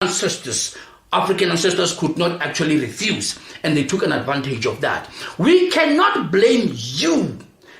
ancestors, African ancestors, could not actually refuse, and they took an advantage of that. We cannot blame you.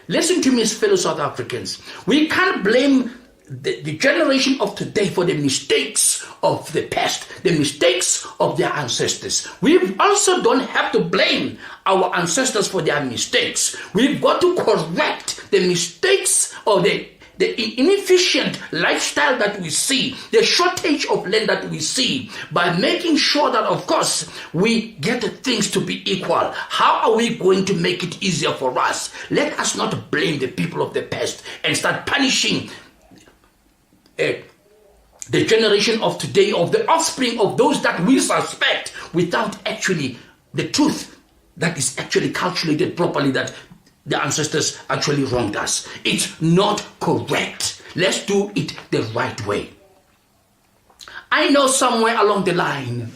Listen to me, fellow South Africans. We can't blame the generation of today for the mistakes of the past, the mistakes of their ancestors. We also don't have to blame our ancestors for their mistakes. We've got to correct the mistakes or the inefficient lifestyle that we see, the shortage of land that we see, by making sure that, of course, we get things to be equal. How are we going to make it easier for us? Let us not blame the people of the past and start punishing the generation of today, of the offspring of those that we suspect, without actually the truth that is actually calculated properly, that the ancestors actually wronged us. It's not correct. Let's do it the right way. I know somewhere along the line,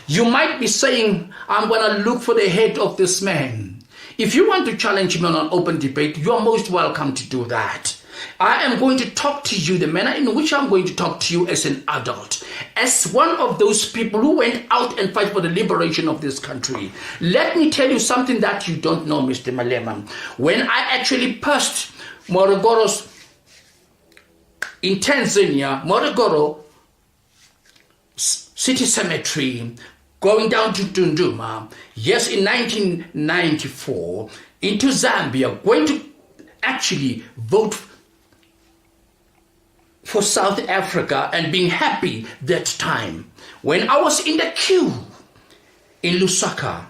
you might be saying, I'm going to look for the head of this man. If you want to challenge me on an open debate, you are most welcome to do that. I am going to talk to you the manner in which I'm going to talk to you as an adult, as one of those people who went out and fight for the liberation of this country. Let me tell you something that you don't know, Mr. Malema. When I actually passed Morogoro's in Tanzania, Morogoro City Cemetery, going down to Tunduma, yes, in 1994, into Zambia, going to actually vote for South Africa, and being happy that time. When I was in the queue in Lusaka,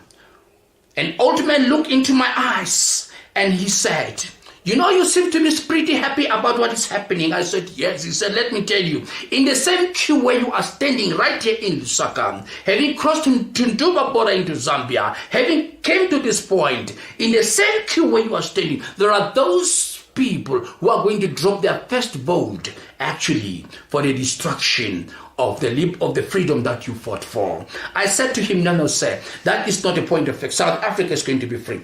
an old man looked into my eyes and he said, you know, you seem to be pretty happy about what is happening. I said, yes. He said, let me tell you, in the same queue where you are standing right here in Lusaka, having crossed Tunduma border into Zambia, having came to this point, in the same queue where you are standing, there are those people who are going to drop their first vote actually for the destruction of the freedom that you fought for. I said to him, no, sir, that is not a point of fact. South Africa is going to be free.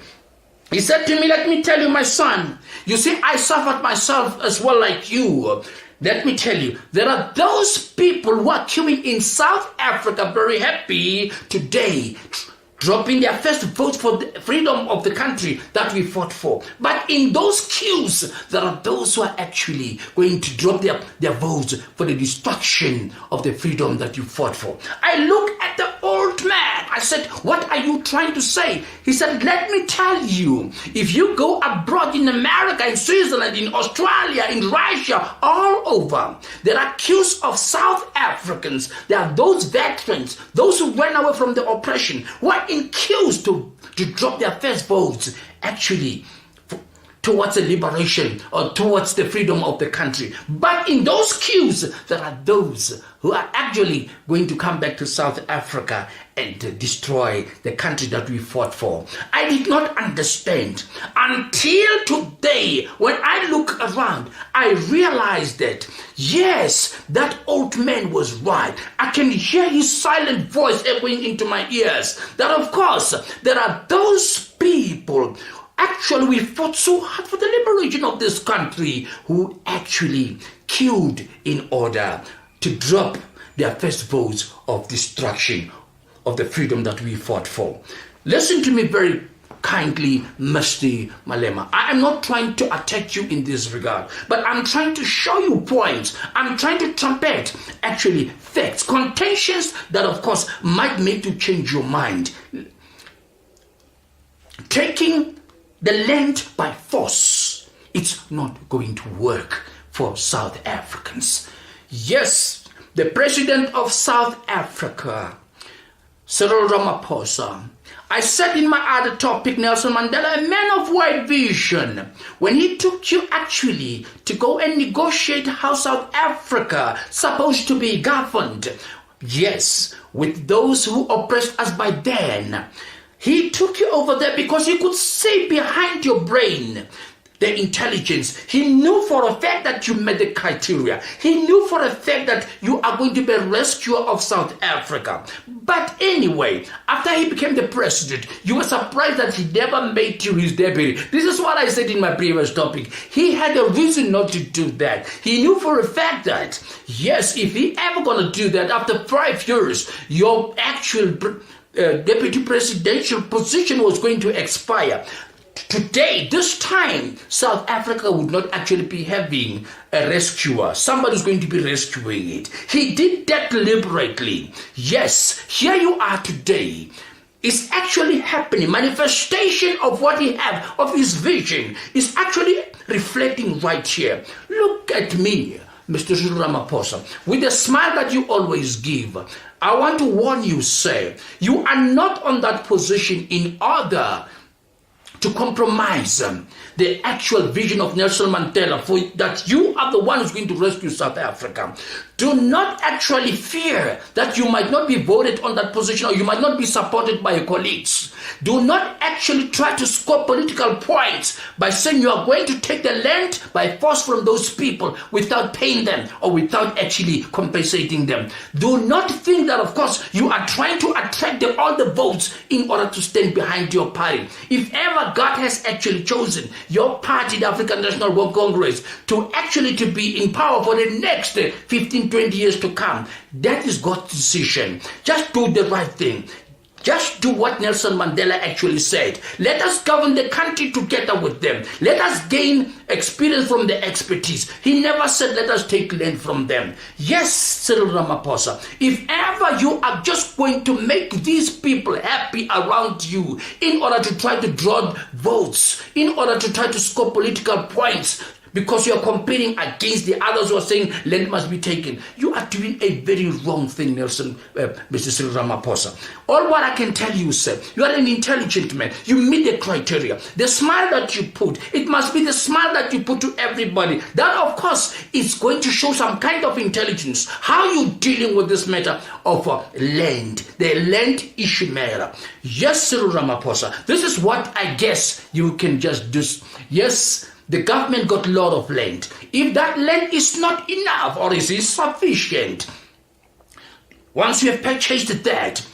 He said to me, let me tell you, my son, you see, I suffered myself as well like you. Let me tell you, there are those people who are queuing in South Africa very happy today, dropping their first vote for the freedom of the country that we fought for. But in those queues, there are those who are actually going to drop their votes for the destruction of the freedom that you fought for. I looked at the old man. I said, what are you trying to say? He said, let me tell you, if you go abroad in America, in Switzerland, in Australia, in Russia, all over, there are queues of South Africans. There are those veterans, those who ran away from the oppression, who are in queues to drop their first votes actually towards the liberation or towards the freedom of the country. But in those queues, there are those who are actually going to come back to South Africa and destroy the country that we fought for. I did not understand until today. When I look around, I realized that, yes, that old man was right. I can hear his silent voice echoing into my ears. That, of course, there are those people. Actually, we fought so hard for the liberation of this country, who actually queued in order to drop their first votes of destruction of the freedom that we fought for. Listen to me very kindly, Mr. Malema. I am not trying to attack you in this regard, but I'm trying to show you points. I'm trying to trumpet actually facts, contentions that, of course, might make you change your mind. Taking the land by force, it's not going to work for South Africans. Yes, the president of South Africa, Cyril Ramaposa, I said in my other topic, Nelson Mandela, a man of wide vision, when he took you actually to go and negotiate how South Africa supposed to be governed, yes, with those who oppressed us by then. He took you over there because he could see behind your brain the intelligence. He knew for a fact that you met the criteria. He knew for a fact that you are going to be a rescuer of South Africa. But anyway, after he became the president, you were surprised that he never made you his deputy. This is what I said in my previous topic. He had a reason not to do that. He knew for a fact that, yes, if he ever going to do that, after 5 years, your actual deputy presidential position was going to expire. Today, this time, South Africa would not actually be having a rescuer. Somebody's going to be rescuing it. He did that deliberately. Yes, here you are today. It's actually happening. Manifestation of what he had, of his vision, is actually reflecting right here. Look at me, Mr. Cyril Ramaposa, with the smile that you always give. I want to warn you, sir, you are not on that position in order to compromise the actual vision of Nelson Mandela, for that you are the one who's going to rescue South Africa. Do not actually fear that you might not be voted on that position or you might not be supported by your colleagues. Do not actually try to score political points by saying you are going to take the land by force from those people without paying them or without actually compensating them. Do not think that, of course, you are trying to attract all the votes in order to stand behind your party. If ever God has actually chosen your party, the African National Congress, to be in power for the next 15, 20 years to come, that is God's decision. Just do the right thing. Just do what Nelson Mandela actually said. Let us govern the country together with them. Let us gain experience from the expertise. He never said let us take land from them. Yes, Cyril Ramaposa, if ever you are just going to make these people happy around you in order to try to draw votes, in order to try to score political points, because you are competing against the others who are saying land must be taken, you are doing a very wrong thing, Mr. Cyril Ramaposa. All what I can tell you, sir, you are an intelligent man. You meet the criteria. The smile that you put, it must be the smile that you put to everybody. That, of course, is going to show some kind of intelligence. How you dealing with this matter of land, the land issue matter. Yes, Cyril Ramaposa, this is what I guess you can just do. Yes, the government got a lot of land. If that land is not enough or is insufficient, once you have purchased that,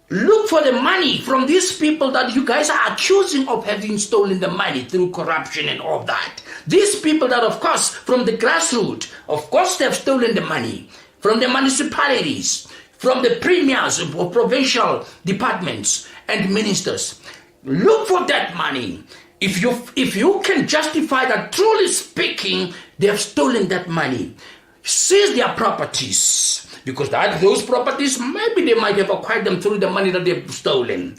look for the money from these people that you guys are accusing of having stolen the money through corruption and all that. These people that, of course, from the grassroots, of course, they have stolen the money from the municipalities, from the premiers of provincial departments and ministers. Look for that money. If you can justify that, truly speaking, they have stolen that money, seize their properties, because those properties, maybe they might have acquired them through the money that they've stolen.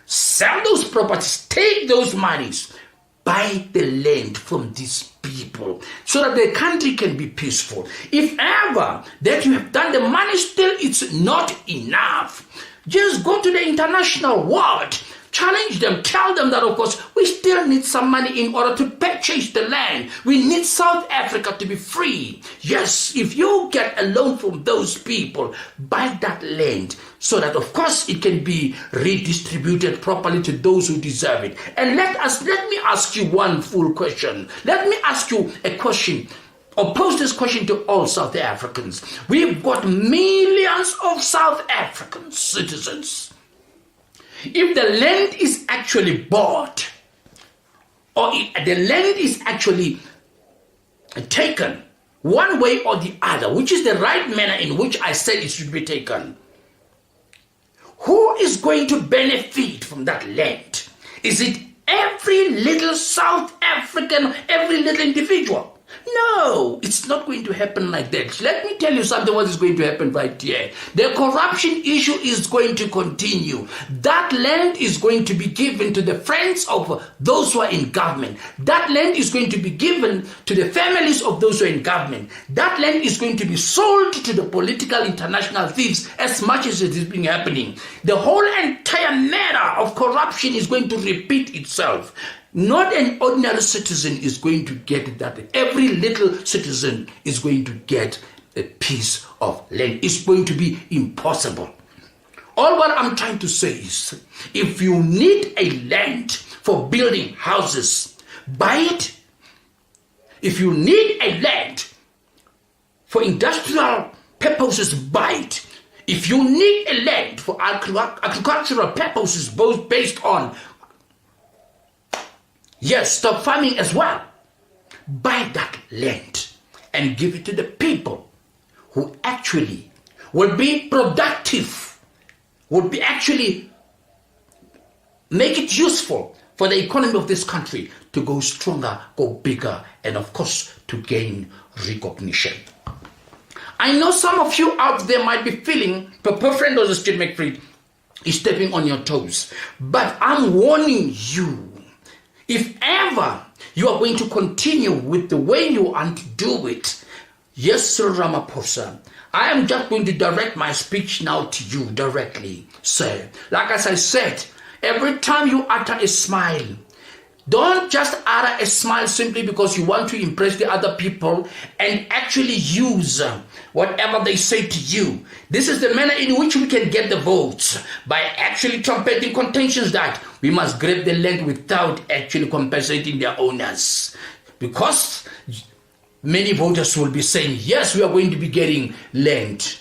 Sell those properties, take those monies, buy the land from these people so that the country can be peaceful. If ever that you have done, the money still it's not enough, just go to the international world. Challenge them, tell them that, of course, we still need some money in order to purchase the land. We need South Africa to be free. Yes, if you get a loan from those people, buy that land so that, of course, it can be redistributed properly to those who deserve it. And let me ask you one full question. Let me ask you a question, or pose this question to all South Africans. We've got millions of South African citizens. If the land is actually bought, or the land is actually taken one way or the other, which is the right manner in which I said it should be taken, who is going to benefit from that land? Is it every little South African, every little individual? No, it's not going to happen like that. Let me tell you something what is going to happen right here. The corruption issue is going to continue. That land is going to be given to the friends of those who are in government. That land is going to be given to the families of those who are in government. That land is going to be sold to the political international thieves as much as it is being happening. The whole entire matter of corruption is going to repeat itself. Not an ordinary citizen is going to get that. Every little citizen is going to get a piece of land. It's going to be impossible. All what I'm trying to say is, if you need a land for building houses, buy it. If you need a land for industrial purposes, buy it. If you need a land for agricultural purposes, both based on, yes, stop farming as well, buy that land and give it to the people who actually will be productive, would be actually make it useful for the economy of this country to go stronger, go bigger, and of course to gain recognition. I know some of you out there might be feeling, Papa Friend or Steward McFreed is stepping on your toes. But I'm warning you, if ever you are going to continue with the way you want to do it, yes, Cyril Ramaposa, I am just going to direct my speech now to you directly, sir. Like as I said, every time you utter a smile, don't just utter a smile simply because you want to impress the other people and actually use whatever they say to you. This is the manner in which we can get the votes, by actually trumpeting contentions that we must grab the land without actually compensating their owners. Because many voters will be saying, yes, we are going to be getting land.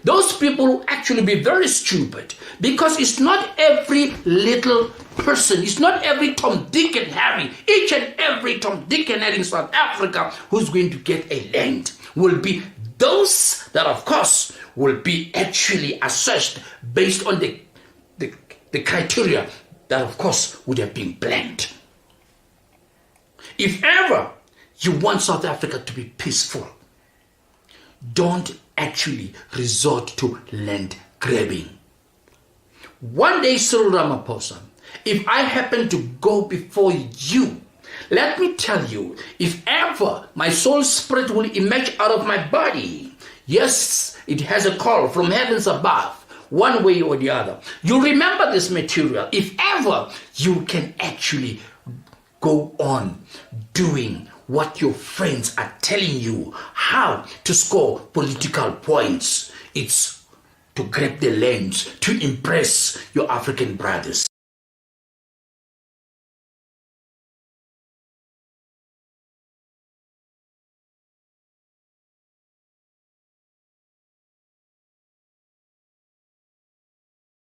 Those people will actually be very stupid, because it's not every little person, it's not every Tom, Dick and Harry, each and every Tom, Dick and Harry in South Africa who's going to get a land. Will be those that, of course, will be actually assessed based on the criteria that, of course, would have been planned. If ever you want South Africa to be peaceful, don't actually resort to land grabbing. One day, Cyril Ramaposa, if I happen to go before you, let me tell you, if ever my soul spirit will emerge out of my body, yes, it has a call from heavens above, one way or the other. You remember this material. If ever you can actually go on doing what your friends are telling you, how to score political points, it's to grab the land, to impress your African brothers.